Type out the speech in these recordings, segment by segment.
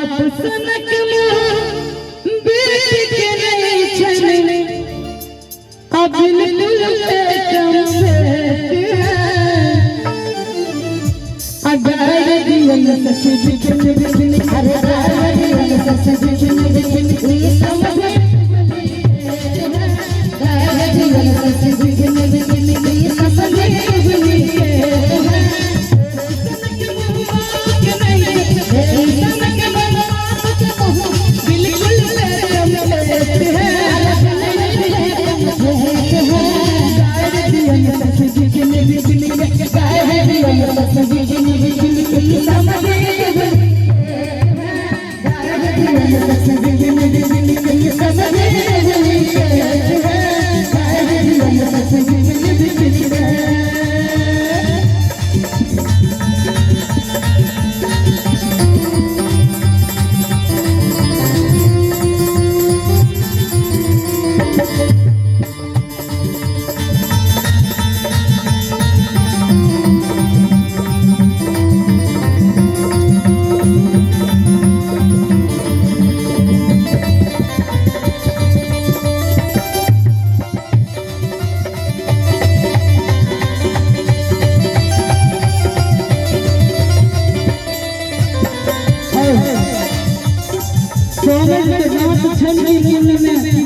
बात सुनक बेटी के नहीं छने अब बिल्कुल कम बेटी है अगर दिल सच बिन अरे दिल सच बिन समझ दिल सच बिन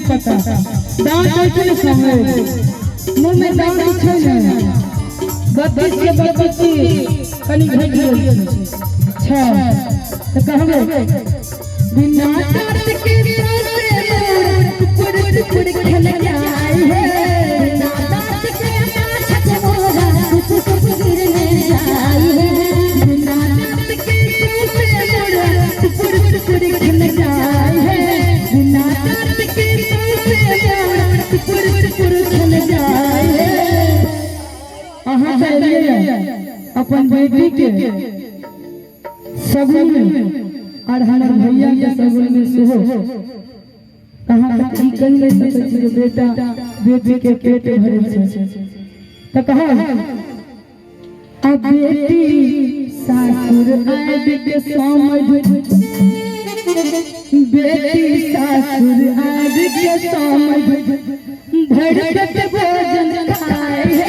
पता दांत कैसे संगे मुंह में दांत छै न 32 के 32 कनी घट गेल छै त कहबे बिना दांत के से टुकुर खेल जाए है बिना दांत के छत मोरा टुकुर गिरने जाए है बिना दांत के से मोरा टुकुर खेल जाए है बिना दांत के अपन बेटी के सगुन और हमार भैया के सगुन में सेहो कहां तक ई कह नहीं सकै छै बेटा बेटी के पेट भरल छै त कहा अब बेटी सासुर आब के समझ बेटी सासुर आब के समझ भरपेट भोजन खाए